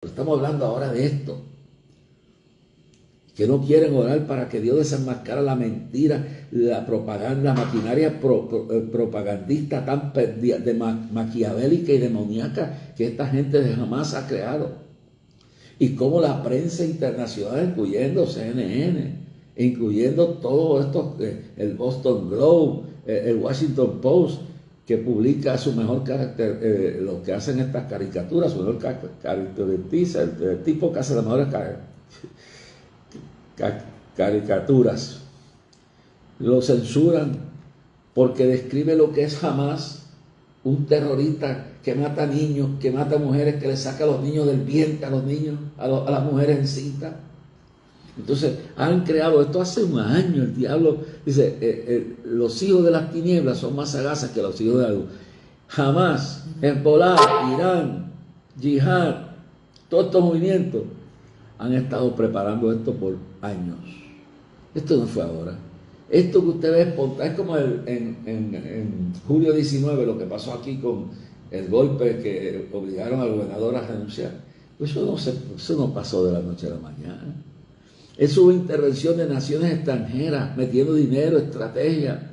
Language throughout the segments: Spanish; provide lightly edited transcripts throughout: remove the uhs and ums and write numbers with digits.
Estamos hablando ahora de esto, que no quieren orar para que Dios desenmascara la mentira, la propaganda, la maquinaria propagandista tan maquiavélica y demoníaca que esta gente jamás ha creado. Y cómo la prensa internacional, incluyendo CNN, incluyendo todo esto, el Boston Globe, el Washington Post, que publica su mejor carácter, lo que hacen estas caricaturas, su mejor caracteriza, el tipo que hace las mejores caricaturas, lo censuran porque describe lo que es Hamás, un terrorista que mata niños, que mata mujeres, que le saca a los niños del vientre, a los niños, a las mujeres en cinta. Entonces han creado esto hace un año. El diablo dice, los hijos de las tinieblas son más sagaces que los hijos de la luz. Jamás, Hezbollah, Irán, Yihad, todos estos movimientos han estado preparando esto por años. Esto no fue ahora. Esto que usted ve espontáneo es como en julio 19, lo que pasó aquí con el golpe que obligaron al gobernador a renunciar. Pues eso no pasó de la noche a la mañana. Eso hubo intervención de naciones extranjeras, metiendo dinero, estrategia,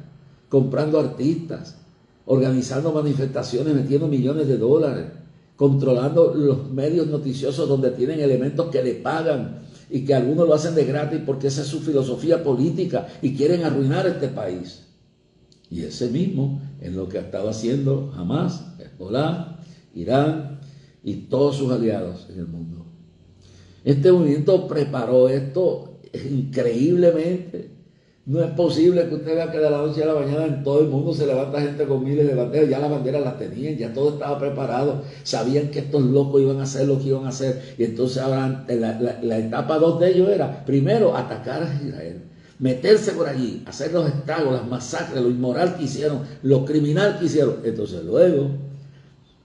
comprando artistas, organizando manifestaciones, metiendo millones de dólares, controlando los medios noticiosos donde tienen elementos que le pagan y que algunos lo hacen de gratis porque esa es su filosofía política y quieren arruinar este país. Y ese mismo es lo que ha estado haciendo Hamás, Hezbollah, Irán y todos sus aliados en el mundo. Este movimiento preparó esto increíblemente. No es posible que usted vea que de la noche a la mañana en todo el mundo se levanta gente con miles de banderas. Ya las banderas las tenían, ya todo estaba preparado. Sabían que estos locos iban a hacer lo que iban a hacer. Y entonces ahora la etapa 2 de ellos era, primero, atacar a Israel. Meterse por allí, hacer los estragos, las masacres, lo inmoral que hicieron, lo criminal que hicieron. Entonces luego,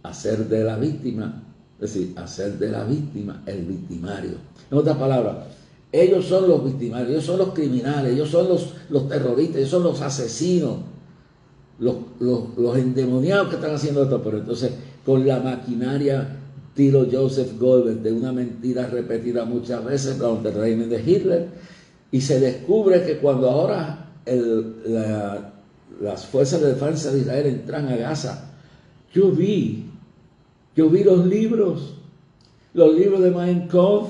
hacer de la víctima, es decir, hacer de la víctima el victimario. En otras palabras, ellos son los victimarios, ellos son los criminales, ellos son los terroristas, ellos son los asesinos, los endemoniados que están haciendo esto. Pero entonces, con la maquinaria tiro Joseph Goebbels de una mentira repetida muchas veces durante el régimen de Hitler, y se descubre que cuando ahora las fuerzas de defensa de Israel entran a Gaza, yo vi los libros de Mein Kampf.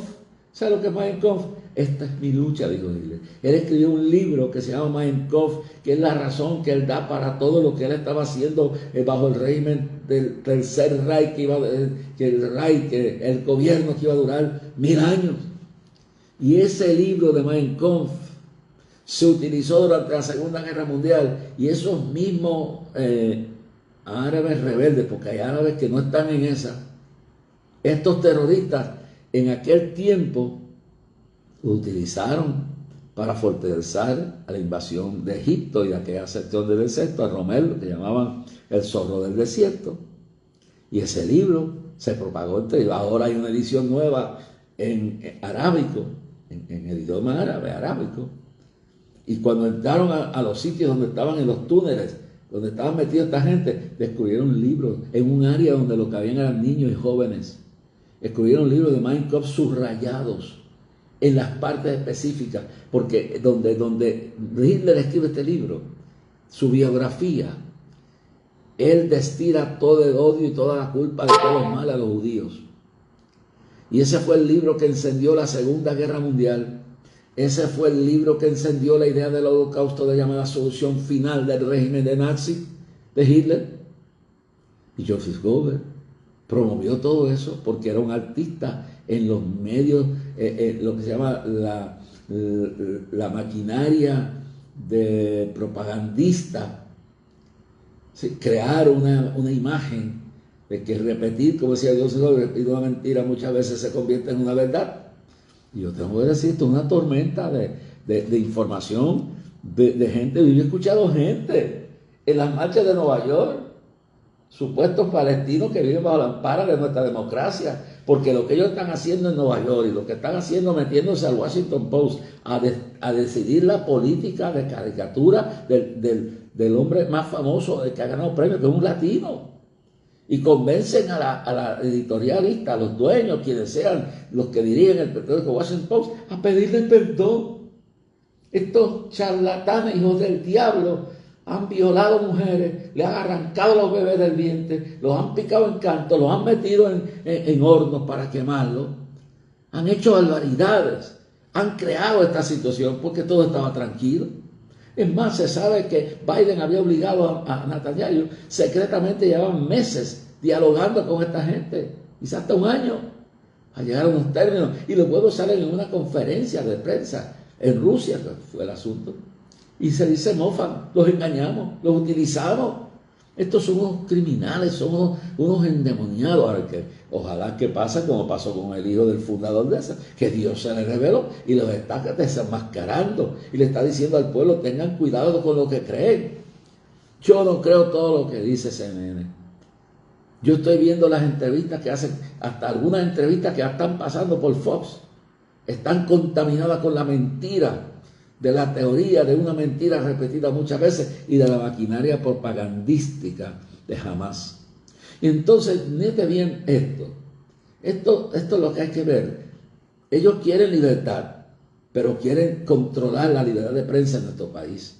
¿Sabe lo que es Mein Kampf? Esta es mi lucha, dijo Hitler. Él escribió un libro que se llama Mein Kampf, que es la razón que él da para todo lo que él estaba haciendo bajo el régimen del Tercer Reich, que el gobierno que iba a durar 1000 años. Y ese libro de Mein Kampf se utilizó durante la Segunda Guerra Mundial, y esos mismos árabes rebeldes, porque hay árabes que no están en esa, estos terroristas en aquel tiempo lo utilizaron para fortalecer a la invasión de Egipto y de aquella sección del desierto, a Rommel, lo que llamaban el zorro del desierto. Y ese libro se propagó entre ellos. Ahora hay una edición nueva en arábico, en el idioma árabe, arábico. Y cuando entraron a los sitios donde estaban en los túneles, donde estaban metidos esta gente, descubrieron libros en un área donde lo que habían eran niños y jóvenes. Descubrieron libros de Mein Kampf subrayados en las partes específicas, porque donde Hitler escribe este libro, su biografía, él destila todo el odio y toda la culpa de todos los males a los judíos. Y ese fue el libro que encendió la Segunda Guerra Mundial. Ese fue el libro que encendió la idea del holocausto, de llamada solución final del régimen de Nazi, de Hitler. Y Joseph Goebbels promovió todo eso porque era un artista en los medios, lo que se llama la maquinaria de propagandista. ¿Sí? Crear una imagen de que repetir, como decía Joseph Goebbels, repetir una mentira muchas veces se convierte en una verdad. Y yo tengo que decir, esto es una tormenta de información, de gente. Yo he escuchado gente en las marchas de Nueva York, supuestos palestinos que viven bajo la ampara de nuestra democracia, porque lo que ellos están haciendo en Nueva York y lo que están haciendo metiéndose al Washington Post a decidir la política de caricatura del hombre más famoso que ha ganado premios, que es un latino, y convencen a la editorialista, a los dueños, quienes sean los que dirigen el periódico Washington Post, a pedirle perdón. Estos charlatanes, hijos del diablo, han violado mujeres, le han arrancado los bebés del vientre, los han picado en canto, los han metido en hornos para quemarlos, han hecho barbaridades, han creado esta situación porque todo estaba tranquilo. Es más, se sabe que Biden había obligado a Netanyahu, secretamente llevaban meses dialogando con esta gente, quizás hasta un año, a llegar a unos términos, y luego salen en una conferencia de prensa en Rusia, que fue el asunto, y se mofan, los engañamos, los utilizamos. Estos son unos criminales, son unos endemoniados. Ahora, ojalá que pase como pasó con el hijo del fundador de esa, que Dios se le reveló y los está desenmascarando y le está diciendo al pueblo: tengan cuidado con lo que creen. Yo no creo todo lo que dice CNN. Yo estoy viendo las entrevistas que hacen, hasta algunas entrevistas que ya están pasando por Fox, están contaminadas con la mentira, de la teoría de una mentira repetida muchas veces y de la maquinaria propagandística de Hamás. Y entonces, note bien esto es lo que hay que ver. Ellos quieren libertad, pero quieren controlar la libertad de prensa en nuestro país.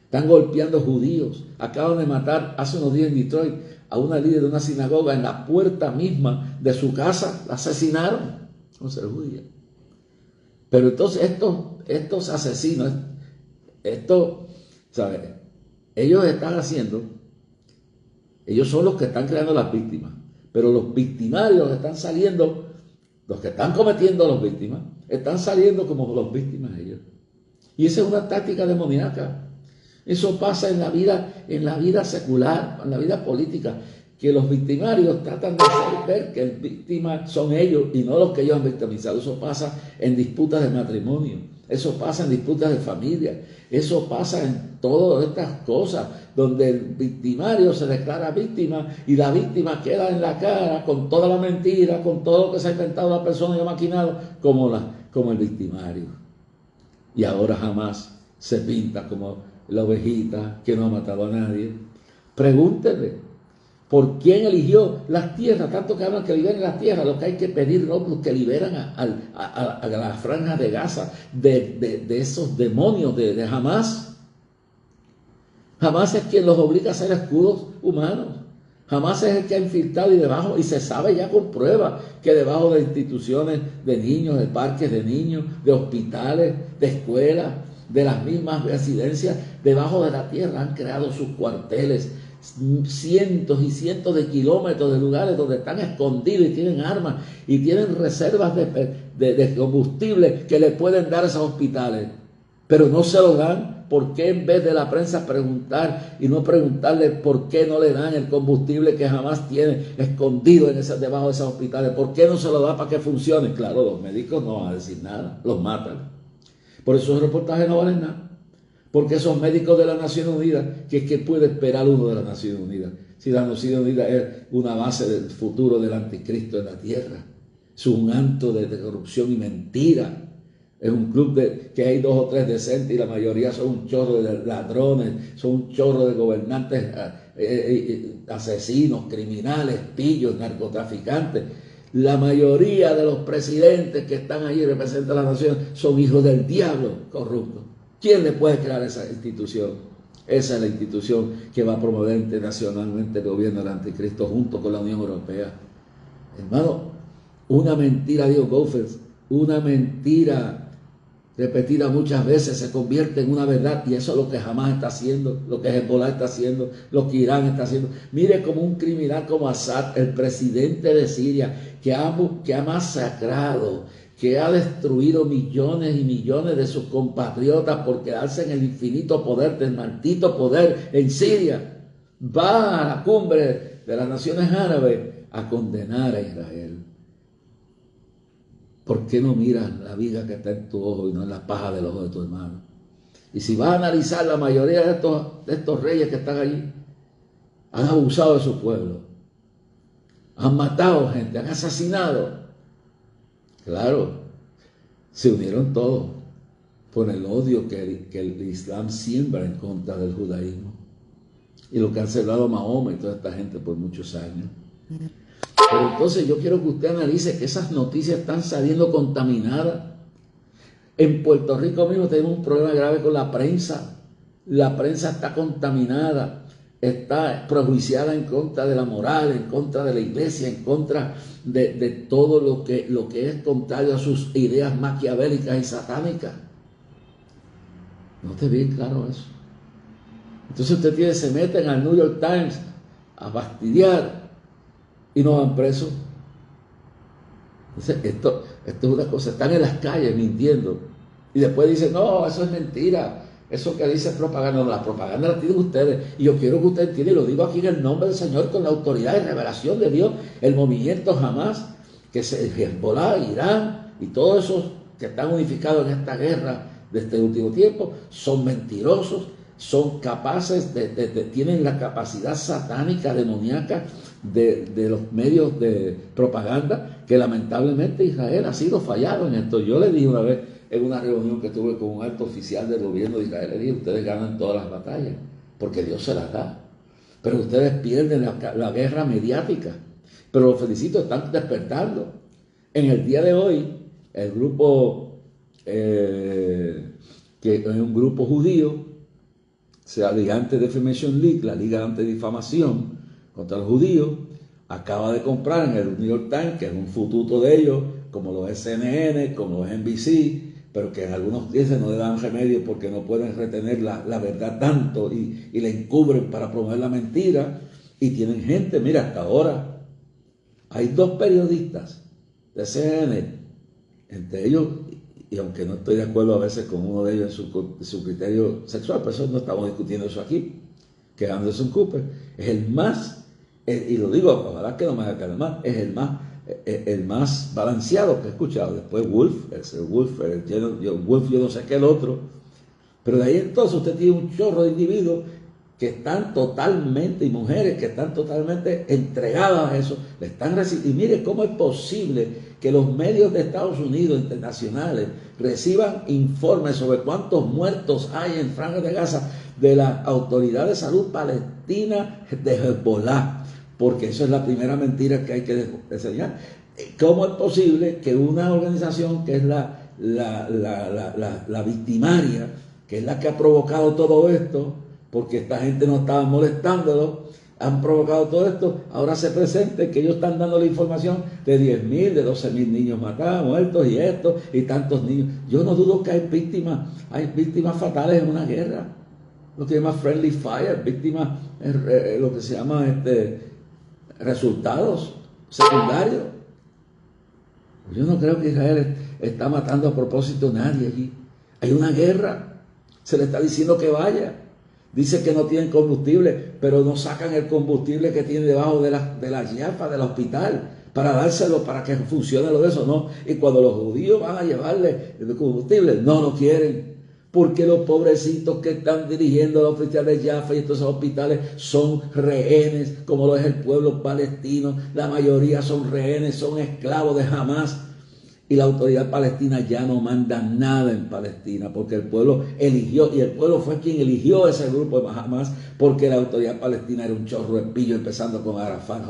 Están golpeando judíos. Acaban de matar hace unos días en Detroit a una líder de una sinagoga en la puerta misma de su casa. La asesinaron por ser judía. Pero entonces estos asesinos, ¿sabes? Ellos son los que están creando las víctimas, pero los victimarios están saliendo, los que están cometiendo las víctimas, están saliendo como los víctimas ellos. Y esa es una táctica demoníaca. Eso pasa en la vida secular, en la vida política, que los victimarios tratan de hacer ver que el víctima son ellos y no los que ellos han victimizado. Eso pasa en disputas de matrimonio, eso pasa en disputas de familia, eso pasa en todas estas cosas, donde el victimario se declara víctima y la víctima queda en la cara con toda la mentira, con todo lo que se ha inventado la persona y ha maquinado, como el victimario. Y ahora Hamás se pinta como la ovejita que no ha matado a nadie. Pregúntenle, ¿por quién eligió las tierras? Tanto que hablan que liberen las tierras. Lo que hay que pedir, ¿no? Los que liberan a la franja de Gaza de esos demonios de Hamás. Hamás es quien los obliga a hacer escudos humanos. Hamás es el que ha infiltrado y se sabe ya con pruebas que debajo de instituciones de niños, de parques de niños, de hospitales, de escuelas, de las mismas residencias, debajo de la tierra han creado sus cuarteles, cientos y cientos de kilómetros de lugares donde están escondidos y tienen armas y tienen reservas de combustible que le pueden dar a esos hospitales, pero no se lo dan. ¿Por qué en vez de la prensa preguntar y no preguntarle por qué no le dan el combustible que Hamás tiene escondido debajo de esos hospitales? ¿Por qué no se lo da para que funcione? Claro, los médicos no van a decir nada, los matan. Por eso esos reportajes no valen nada. Porque esos médicos de la Nación Unida, ¿qué puede esperar uno de la Nación Unida? Si la Nación Unida es una base del futuro del anticristo en la tierra. Es un acto de corrupción y mentira. Es un club que hay 2 o 3 decentes y la mayoría son un chorro de ladrones, son un chorro de gobernantes asesinos, criminales, pillos, narcotraficantes. La mayoría de los presidentes que están allí representan a la nación son hijos del diablo corruptos. ¿Quién le puede crear esa institución? Esa es la institución que va a promover internacionalmente el gobierno del anticristo junto con la Unión Europea. Hermano, una mentira, dijo Goebbels, una mentira repetida muchas veces se convierte en una verdad, y eso es lo que Hamás está haciendo, lo que Hezbollah está haciendo, lo que Irán está haciendo. Mire como un criminal como Assad, el presidente de Siria, que ha masacrado, que ha destruido millones y millones de sus compatriotas por quedarse en el infinito poder del maldito poder en Siria, va a la cumbre de las naciones árabes a condenar a Israel. ¿Por qué no miras la viga que está en tu ojo y no en la paja del ojo de tu hermano? Y si vas a analizar, la mayoría de estos reyes que están allí han abusado de su pueblo, han matado gente, han asesinado. Claro, se unieron todos por el odio que el Islam siembra en contra del judaísmo. y lo que han celebrado Mahoma y toda esta gente por muchos años. Pero entonces yo quiero que usted analice que esas noticias están saliendo contaminadas. En Puerto Rico mismo tenemos un problema grave con la prensa. La prensa está contaminada, está prejuiciada en contra de la moral, en contra de la iglesia, en contra de todo lo que es contrario a sus ideas maquiavélicas y satánicas. ¿No te ve claro eso? Entonces ustedes se meten al New York Times a fastidiar y no van presos. Entonces esto es una cosa, están en las calles mintiendo y después dicen, no, eso es mentira, eso que dice propaganda, no, la propaganda la tienen ustedes, y yo quiero que ustedes entiendan, y lo digo aquí en el nombre del Señor con la autoridad y revelación de Dios, el movimiento Hamas, que se Hezbollah, Irán y todos esos que están unificados en esta guerra de este último tiempo, son mentirosos, son capaces tienen la capacidad satánica, demoníaca de los medios de propaganda, que lamentablemente Israel ha sido fallado en esto. Yo le dije una vez en una reunión que tuve con un alto oficial del gobierno de Israel, le dije, ustedes ganan todas las batallas, porque Dios se las da, pero ustedes pierden la guerra mediática. Pero los felicito, están despertando. En el día de hoy, el grupo, que es un grupo judío, sea Liga Anti-Defamation League, la Liga Antidifamación contra los judíos, acaba de comprar en el New York Times, que es un fututo de ellos, como los CNN, como los NBC, pero que en algunos países no le dan remedio porque no pueden retener la verdad tanto y la encubren para promover la mentira, y tienen gente, mira, hasta ahora hay 2 periodistas de CNN, entre ellos, y aunque no estoy de acuerdo a veces con uno de ellos en su criterio sexual, por eso no estamos discutiendo eso aquí, que Anderson Cooper es el más, y lo digo, ojalá que no me haga caer mal, es el más balanceado que he escuchado. Después Wolf, yo no sé qué el otro, pero de ahí entonces usted tiene un chorro de individuos que están totalmente, y mujeres que están totalmente entregadas a eso, le están recibiendo. Y mire cómo es posible que los medios de Estados Unidos internacionales reciban informes sobre cuántos muertos hay en Franja de Gaza de la Autoridad de Salud Palestina de Hezbollah, porque eso es la primera mentira que hay que enseñar. ¿Cómo es posible que una organización que es la victimaria, que es la que ha provocado todo esto, porque esta gente no estaba molestándolo, han provocado todo esto, ahora se presente que ellos están dando la información de 10.000, de 12.000 niños matados, muertos y esto, y tantos niños? Yo no dudo que hay víctimas fatales en una guerra, lo que se llama friendly fire, víctimas, lo que se llama resultados secundarios. Yo no creo que Israel está matando a propósito a nadie allí. Hay una guerra, se le está diciendo que vaya. Dice que no tienen combustible, pero no sacan el combustible que tiene debajo de la yafa del hospital para dárselo, para que funcione lo de eso, no. Y cuando los judíos van a llevarle el combustible, no lo quieren, porque los pobrecitos que están dirigiendo los oficiales de Jaffa y estos hospitales son rehenes, como lo es el pueblo palestino. La mayoría son rehenes, son esclavos de Hamas. Y la autoridad palestina ya no manda nada en Palestina, porque el pueblo eligió, y el pueblo fue quien eligió ese grupo de Hamas, porque la autoridad palestina era un chorro de pillo, empezando con Arafat,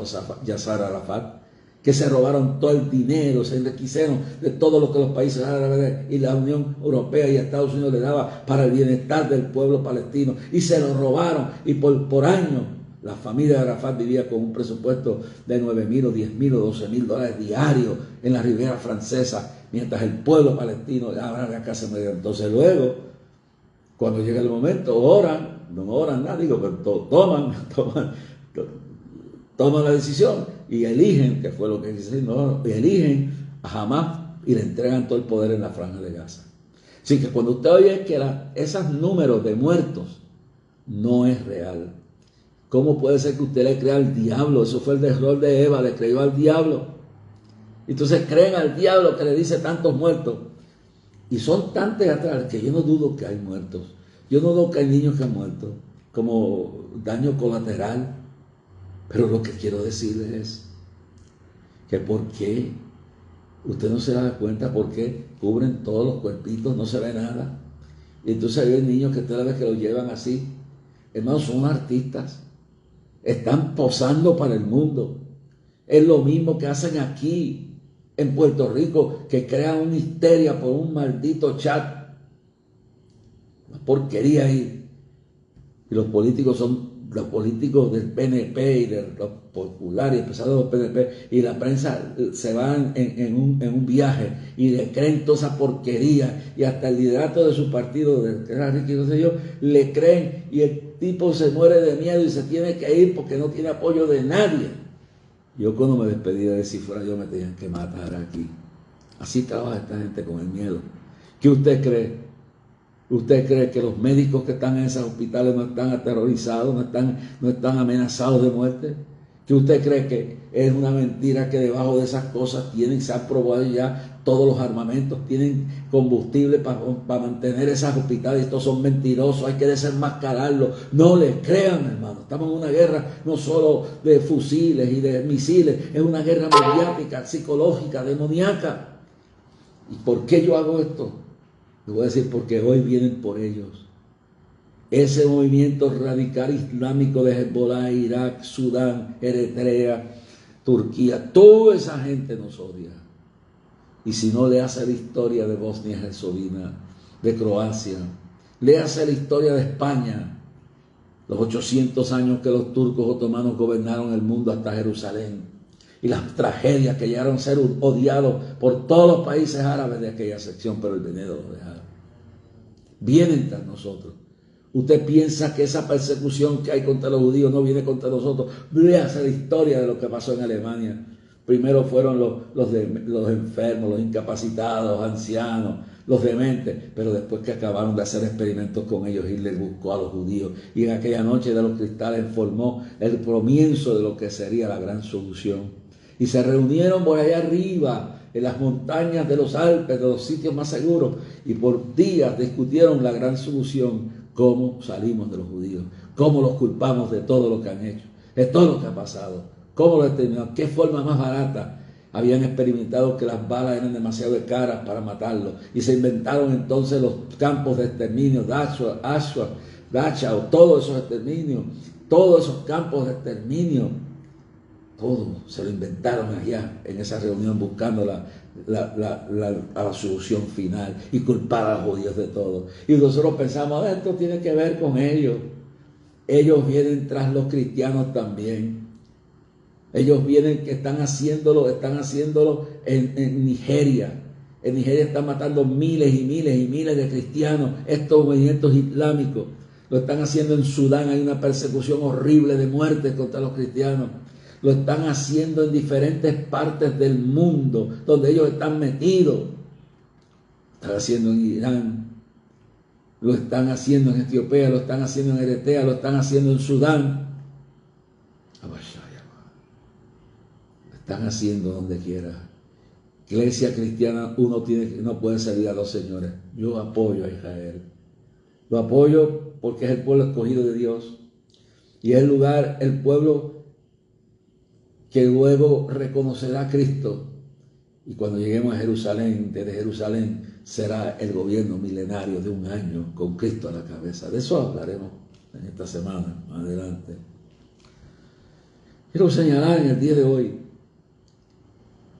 Yasser Arafat, que se robaron todo el dinero, se enriquecieron de todo lo que los países árabes y la Unión Europea y Estados Unidos le daba para el bienestar del pueblo palestino, y se lo robaron, y por años la familia de Arafat vivía con un presupuesto de 9.000 o 10.000 o 12.000 $ diarios en la Riviera Francesa, mientras el pueblo palestino ahora acá se medio. Entonces luego, cuando llega el momento, no oran nada, digo, pero toman la decisión y eligen, que fue lo que dice, no, eligen a Hamas y le entregan todo el poder en la Franja de Gaza. Así que cuando usted oye que esos números de muertos no es real, ¿cómo puede ser que usted le crea al diablo? Eso fue el error de Eva, le creyó al diablo. Entonces creen al diablo que le dice tantos muertos. Y son tantos atrás que yo no dudo que hay muertos. Yo no dudo que hay niños que han muerto como daño colateral. Pero lo que quiero decirles es que ¿por qué? Usted no se da cuenta por qué cubren todos los cuerpitos, no se ve nada. Y entonces hay niños que usted la vez que los llevan así. Hermanos, son artistas. Están posando para el mundo. Es lo mismo que hacen aquí en Puerto Rico, que crean una histeria por un maldito chat. Una porquería ahí. Y los políticos son los políticos del PNP y de los populares, empezados los PNP, y la prensa se van en un viaje y le creen toda esa porquería, y hasta el liderato de su partido, que era Ricky, no sé yo, le creen, y el tipo se muere de miedo y se tiene que ir porque no tiene apoyo de nadie. Yo cuando me despedí de Cifra, yo me tenían que matar aquí. Así trabaja esta gente con el miedo. ¿Qué usted cree? ¿Usted cree que los médicos que están en esos hospitales no están aterrorizados, no están amenazados de muerte? ¿Que usted cree que es una mentira que debajo de esas cosas se han probado ya todos los armamentos, tienen combustible para mantener esos hospitales? Estos son mentirosos, hay que desenmascararlos. No les crean, hermano. Estamos en una guerra no solo de fusiles y de misiles, es una guerra mediática, psicológica, demoníaca. ¿Y por qué yo hago esto? Le voy a decir, porque hoy vienen por ellos. Ese movimiento radical islámico de Hezbollah, Irak, Sudán, Eritrea, Turquía, toda esa gente nos odia. Y si no, le hace la historia de Bosnia y Herzegovina, de Croacia, le hace la historia de España, los 800 años que los turcos otomanos gobernaron el mundo hasta Jerusalén, y las tragedias que llegaron a ser odiados por todos los países árabes de aquella sección, pero el veneno los dejaron. Vienen tras nosotros. ¿Usted piensa que esa persecución que hay contra los judíos no viene contra nosotros? Léase la historia de lo que pasó en Alemania. Primero fueron los enfermos, los incapacitados, los ancianos, los dementes, pero después que acabaron de hacer experimentos con ellos, Hitler buscó a los judíos, y en aquella noche de los cristales formó el comienzo de lo que sería la gran solución. Y se reunieron por allá arriba, en las montañas de los Alpes, de los sitios más seguros, y por días discutieron la gran solución: cómo salimos de los judíos, cómo los culpamos de todo lo que han hecho, de todo lo que ha pasado, cómo lo determinamos, qué forma más barata. Habían experimentado que las balas eran demasiado caras para matarlos, y se inventaron entonces los campos de exterminio, Dachau, todos esos exterminios, todos esos campos de exterminio. Todo se lo inventaron allá en esa reunión, buscando la solución final y culpar a los judíos de todo. Y nosotros pensamos, esto tiene que ver con ellos. Ellos vienen tras los cristianos también. Ellos vienen, que están haciéndolo en Nigeria. En Nigeria están matando miles y miles y miles de cristianos, estos movimientos islámicos. Lo están haciendo en Sudán, hay una persecución horrible de muerte contra los cristianos. Lo están haciendo en diferentes partes del mundo donde ellos están metidos. Lo están haciendo en Irán, lo están haciendo en Etiopía, lo están haciendo en Eritrea, lo están haciendo en Sudán. Lo están haciendo donde quiera. Iglesia cristiana, no puede servir a dos señores. Yo apoyo a Israel. Lo apoyo porque es el pueblo escogido de Dios. Y es el pueblo que luego reconocerá a Cristo. Y cuando lleguemos a Jerusalén, desde Jerusalén, será el gobierno milenario de un año con Cristo a la cabeza. De eso hablaremos en esta semana, más adelante. Quiero señalar en el día de hoy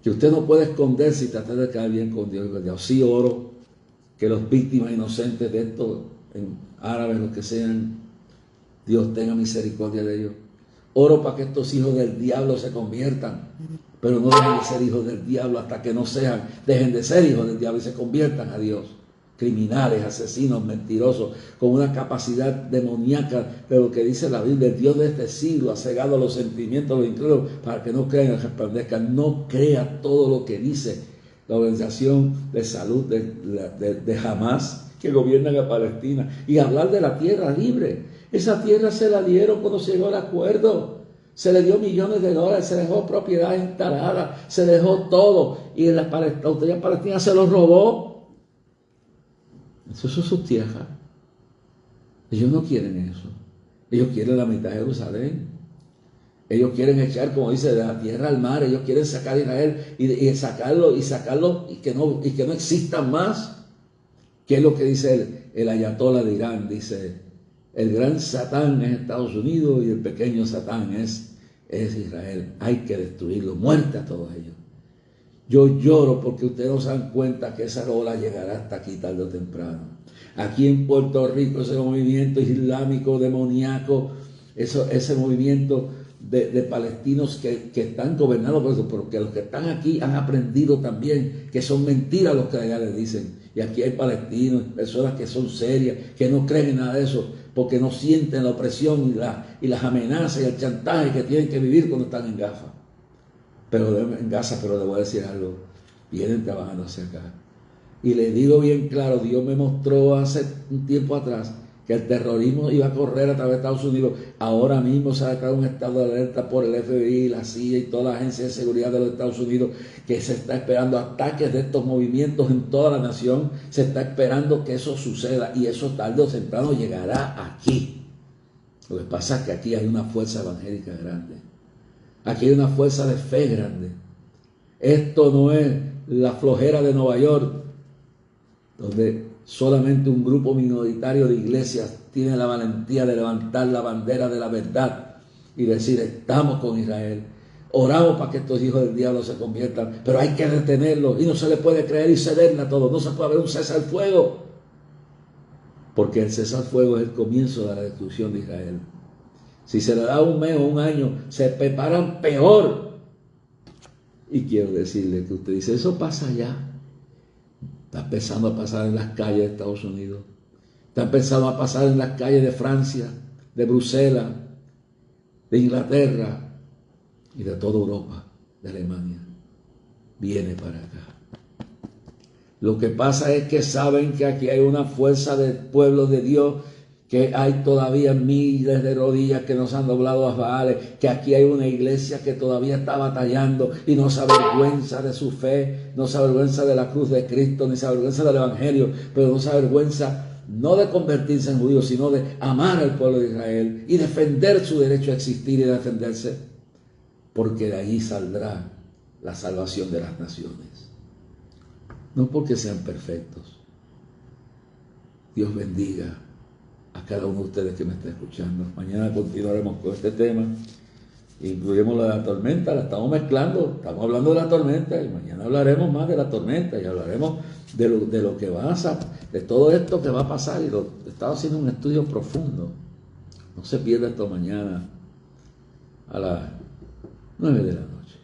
que usted no puede esconderse y tratar de caer bien con Dios. Sí oro que las víctimas inocentes de esto, en árabes, los que sean, Dios tenga misericordia de ellos. Oro para que estos hijos del diablo se conviertan, pero no dejen de ser hijos del diablo hasta que no dejen de ser hijos del diablo y se conviertan a Dios. Criminales, asesinos, mentirosos, con una capacidad demoníaca de lo que dice la Biblia. El Dios de este siglo ha cegado los sentimientos de los incrédulos para que no crean y resplandezcan. No crea todo lo que dice la Organización de Salud de Hamas, que gobiernan a Palestina, y hablar de la tierra libre. Esa tierra se la dieron cuando se llegó al acuerdo. Se le dio millones de dólares, se dejó propiedad instalada, se dejó todo. Y la autoridad palestina se lo robó. Eso es su tierra. Ellos no quieren eso. Ellos quieren la mitad de Jerusalén. Ellos quieren echar, como dice, de la tierra al mar. Ellos quieren sacar a Israel y sacarlo y que no existan más. ¿Qué es lo que dice el ayatolá de Irán? Dice: El gran Satán es Estados Unidos y el pequeño Satán es Israel. Hay que destruirlo, muerte a todos ellos. Yo lloro porque ustedes no se dan cuenta que esa ola llegará hasta aquí tarde o temprano. Aquí en Puerto Rico, ese movimiento islámico, demoníaco, ese movimiento de palestinos que están gobernados por eso, porque los que están aquí han aprendido también que son mentiras los que allá les dicen. Y aquí hay palestinos, personas que son serias, que no creen en nada de eso, porque no sienten la opresión y las amenazas y el chantaje que tienen que vivir cuando están en Gaza. Pero les voy a decir algo, vienen trabajando hacia acá. Y les digo bien claro, Dios me mostró hace un tiempo atrás que el terrorismo iba a correr a través de Estados Unidos. Ahora mismo se ha declarado un estado de alerta por el FBI, la CIA y toda la agencia de seguridad de los Estados Unidos, que se está esperando ataques de estos movimientos en toda la nación. Se está esperando que eso suceda y eso tarde o temprano llegará aquí. Lo que pasa es que aquí hay una fuerza evangélica grande. Aquí hay una fuerza de fe grande. Esto no es la flojera de Nueva York, donde solamente un grupo minoritario de iglesias tiene la valentía de levantar la bandera de la verdad y decir: estamos con Israel, oramos para que estos hijos del diablo se conviertan, pero hay que detenerlos y no se le puede creer y cederle a todos. No se puede haber un cese al fuego, porque el cese al fuego es el comienzo de la destrucción de Israel. Si se le da un mes o un año, se preparan peor. Y quiero decirle que usted dice: eso pasa ya. Está empezando a pasar en las calles de Estados Unidos. Está empezando a pasar en las calles de Francia, de Bruselas, de Inglaterra y de toda Europa, de Alemania. Viene para acá. Lo que pasa es que saben que aquí hay una fuerza del pueblo de Dios, que hay todavía miles de rodillas que nos han doblado a Baales, que aquí hay una iglesia que todavía está batallando y no se avergüenza de su fe, no se avergüenza de la cruz de Cristo, ni se avergüenza del Evangelio, pero no se avergüenza no de convertirse en judío, sino de amar al pueblo de Israel y defender su derecho a existir y defenderse, porque de allí saldrá la salvación de las naciones. No porque sean perfectos. Dios bendiga a cada uno de ustedes que me está escuchando. Mañana continuaremos con este tema. Incluimos la tormenta, la estamos mezclando, estamos hablando de la tormenta y mañana hablaremos más de la tormenta y hablaremos de lo que va a pasar, de todo esto que va a pasar, y lo he estado haciendo un estudio profundo. No se pierda esto mañana a las 9 de la noche.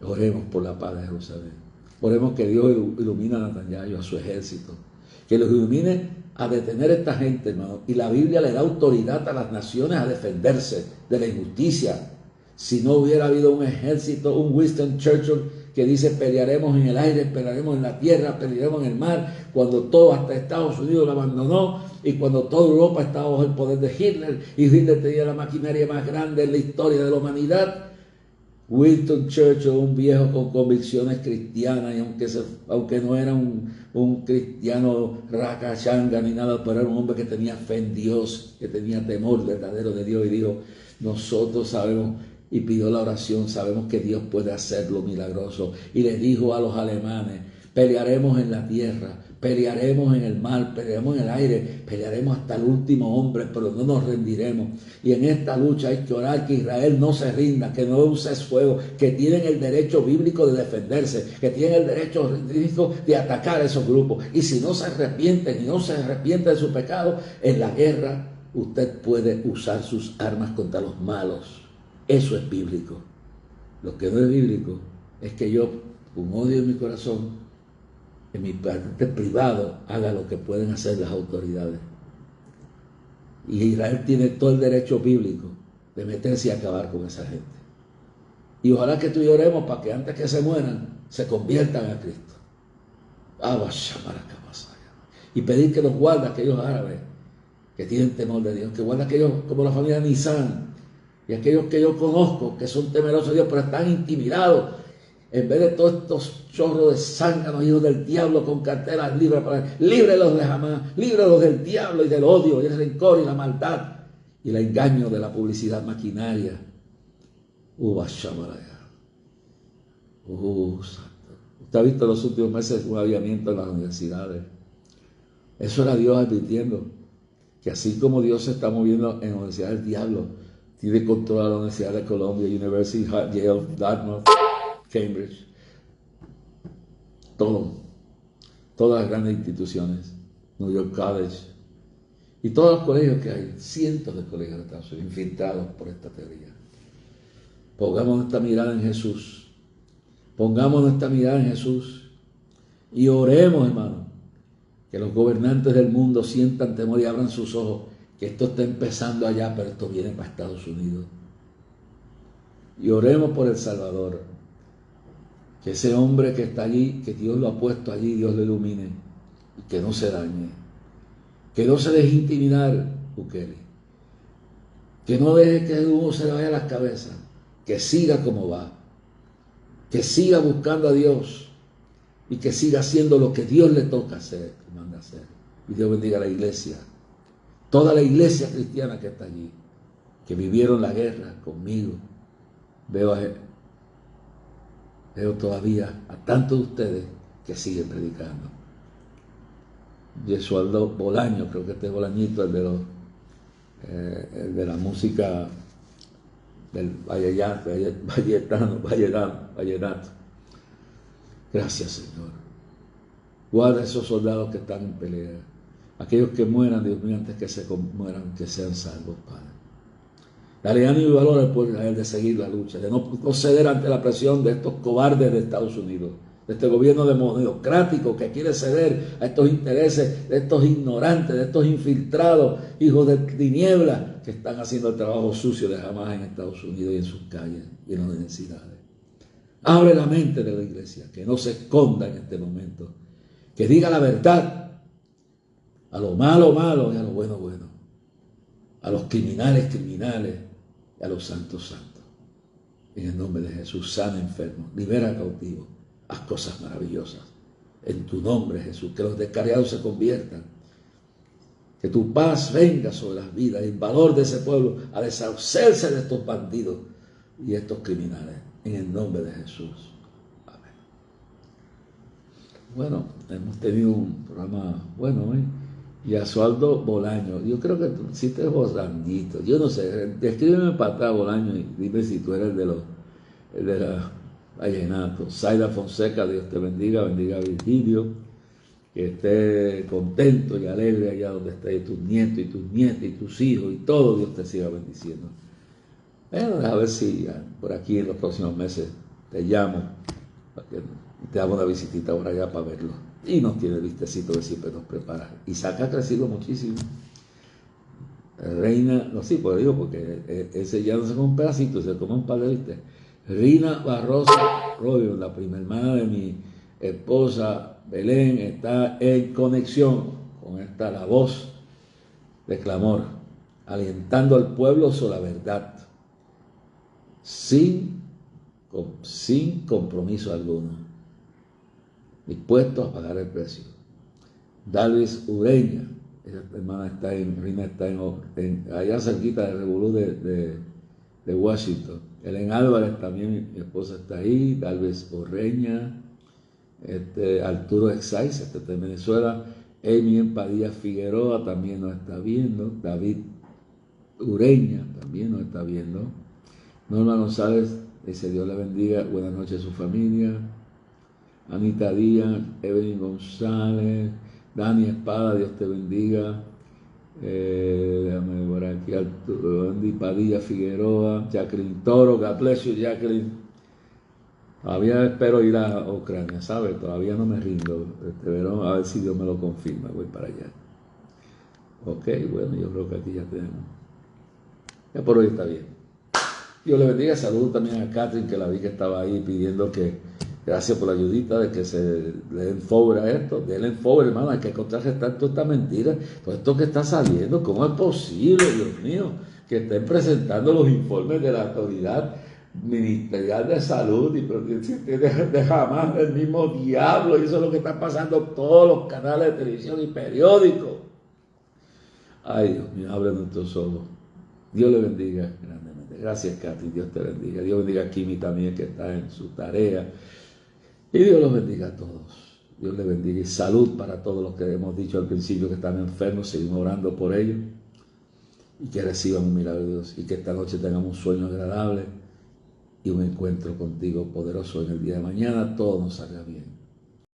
Oremos por la paz de Jerusalén. Oremos que Dios ilumine a Netanyahu, a su ejército, que los ilumine a detener a esta gente, hermano. Y la Biblia le da autoridad a las naciones a defenderse de la injusticia. Si no hubiera habido un ejército, un Winston Churchill que dice: pelearemos en el aire, pelearemos en la tierra, pelearemos en el mar, cuando todo, hasta Estados Unidos, lo abandonó, y cuando toda Europa estaba bajo el poder de Hitler, y Hitler tenía la maquinaria más grande en la historia de la humanidad. Winston Churchill, un viejo con convicciones cristianas, y aunque no era un cristiano racachanga ni nada, pero era un hombre que tenía fe en Dios, que tenía temor verdadero de Dios, y dijo: nosotros sabemos, y pidió la oración, sabemos que Dios puede hacerlo milagroso. Y le dijo a los alemanes: pelearemos en la tierra, pelearemos en el mar, pelearemos en el aire, pelearemos hasta el último hombre, pero no nos rendiremos. Y en esta lucha hay que orar que Israel no se rinda, que no use fuego, que tienen el derecho bíblico de defenderse, que tienen el derecho bíblico de atacar a esos grupos. Y si no se arrepienten y no se arrepienten de su pecado, en la guerra usted puede usar sus armas contra los malos. Eso es bíblico. Lo que no es bíblico es que yo, con odio en mi corazón, en mi parte privado, haga lo que pueden hacer las autoridades. Y Israel tiene todo el derecho bíblico de meterse y acabar con esa gente. Y ojalá que tú y yo oremos para que antes que se mueran, se conviertan a Cristo. Y pedir que los guarde aquellos árabes que tienen temor de Dios, que guarde aquellos como la familia Nissan, y aquellos que yo conozco que son temerosos de Dios, pero están intimidados. En vez de todos estos chorros de zánganos, hijos del diablo, con carteras libres, líbrelos de Hamás, líbrelos del diablo y del odio y el rencor y la maldad y el engaño de la publicidad maquinaria. Santo. Usted ha visto en los últimos meses un avivamiento en las universidades. Eso era Dios advirtiendo que así como Dios se está moviendo en la Universidad del Diablo, tiene control a la Universidad de Columbia, University, Yale, Dartmouth, Cambridge, todas las grandes instituciones, New York College, y todos los colegios que hay, cientos de colegios de Estados Unidos, infiltrados por esta teoría. Pongamos nuestra mirada en Jesús. Pongamos nuestra mirada en Jesús. Y oremos, hermano, que los gobernantes del mundo sientan temor y abran sus ojos, que esto está empezando allá, pero esto viene para Estados Unidos. Y oremos por El Salvador. Que ese hombre que está allí, que Dios lo ha puesto allí, Dios lo ilumine. Y que no se dañe. Que no se deje intimidar, Bukele. Que no deje que uno se le vaya a las cabezas. Que siga como va. Que siga buscando a Dios. Y que siga haciendo lo que Dios le toca hacer, que manda hacer. Y Dios bendiga a la iglesia. Toda la iglesia cristiana que está allí. Que vivieron la guerra conmigo. Veo todavía a tantos de ustedes que siguen predicando. Yesualdo Bolaño, creo que este es Bolañito, el de la música del vallenato. Gracias, Señor. Guarda a esos soldados que están en pelea. Aquellos que mueran, Dios mío, antes que se mueran, que sean salvos, Padre. Dale ánimo y valor al pueblo de Israel de seguir la lucha, de no ceder ante la presión de estos cobardes de Estados Unidos, de este gobierno democrático que quiere ceder a estos intereses, de estos ignorantes, de estos infiltrados, hijos de tinieblas, que están haciendo el trabajo sucio de Hamás en Estados Unidos y en sus calles y en las universidades. Abre la mente de la iglesia, que no se esconda en este momento, que diga la verdad, a lo malo, malo y a lo bueno, bueno, a los criminales, criminales y a los santos, santos. En el nombre de Jesús, sana enfermos, libera cautivos, haz cosas maravillosas. En tu nombre, Jesús, que los descarriados se conviertan, que tu paz venga sobre las vidas y el valor de ese pueblo a deshacerse de estos bandidos y estos criminales. En el nombre de Jesús. Amén. Bueno, hemos tenido un programa bueno hoy. Yesualdo Bolaño, yo creo que tú hiciste Bolañito, yo no sé, escríbeme para atrás, Bolaño, y dime si tú eres el de la vallenato. Zaida Fonseca, Dios te bendiga, bendiga a Virgilio, que esté contento y alegre allá donde estés, tus nietos y tus nietas y tus hijos, y todo Dios te siga bendiciendo. Bueno, a ver si por aquí en los próximos meses te llamo para que te haga una visitita por allá para verlo. Y nos tiene listecito que siempre nos prepara. Isaac ha crecido muchísimo. Reina, no, sí, pues digo, porque ese ya no se come un pedacito, se come un par de listes. Rina Barrosa Robio, la prima hermana de mi esposa Belén, está en conexión con la voz de clamor, alentando al pueblo sobre la verdad, sin compromiso alguno, dispuestos a pagar el precio. Dalvis Ureña, esa hermana está Rina está allá cerquita del Revolú de Washington. Helen Álvarez también, mi esposa está ahí. Dalvis Ureña, Arturo Exais, está en Venezuela. Amy Padilla Figueroa también nos está viendo. David Ureña también nos está viendo. Norma González dice: Dios la bendiga, buenas noches a su familia. Anita Díaz, Evelyn González, Dani Espada, Dios te bendiga. Déjame ver aquí, Andy Padilla Figueroa, Jacqueline Toro, God bless you, Jacqueline. Todavía espero ir a Ucrania, ¿sabes? Todavía no me rindo. Pero a ver si Dios me lo confirma, voy para allá. Ok, bueno, yo creo que aquí ya tenemos. Ya por hoy está bien. Dios le bendiga. Saludo también a Catherine, que la vi que estaba ahí pidiendo que, gracias por la ayudita, de que se le den favor a esto. Denle favor, hermano, hay que contrarrestar toda esta mentira, todo esto que está saliendo. ¿Cómo es posible, Dios mío, que estén presentando los informes de la autoridad ministerial de salud y de jamás el mismo diablo? Y eso es lo que está pasando en todos los canales de televisión y periódicos. Ay, Dios mío, abre nuestros ojos. Dios le bendiga grandemente. Gracias, Katy, Dios te bendiga. Dios bendiga a Kimi también, que está en su tarea. Y Dios los bendiga a todos. Dios le bendiga y salud para todos los que hemos dicho al principio que están enfermos. Seguimos orando por ellos y que reciban un milagro de Dios y que esta noche tengamos un sueño agradable y un encuentro contigo poderoso en el día de mañana. Todo nos salga bien.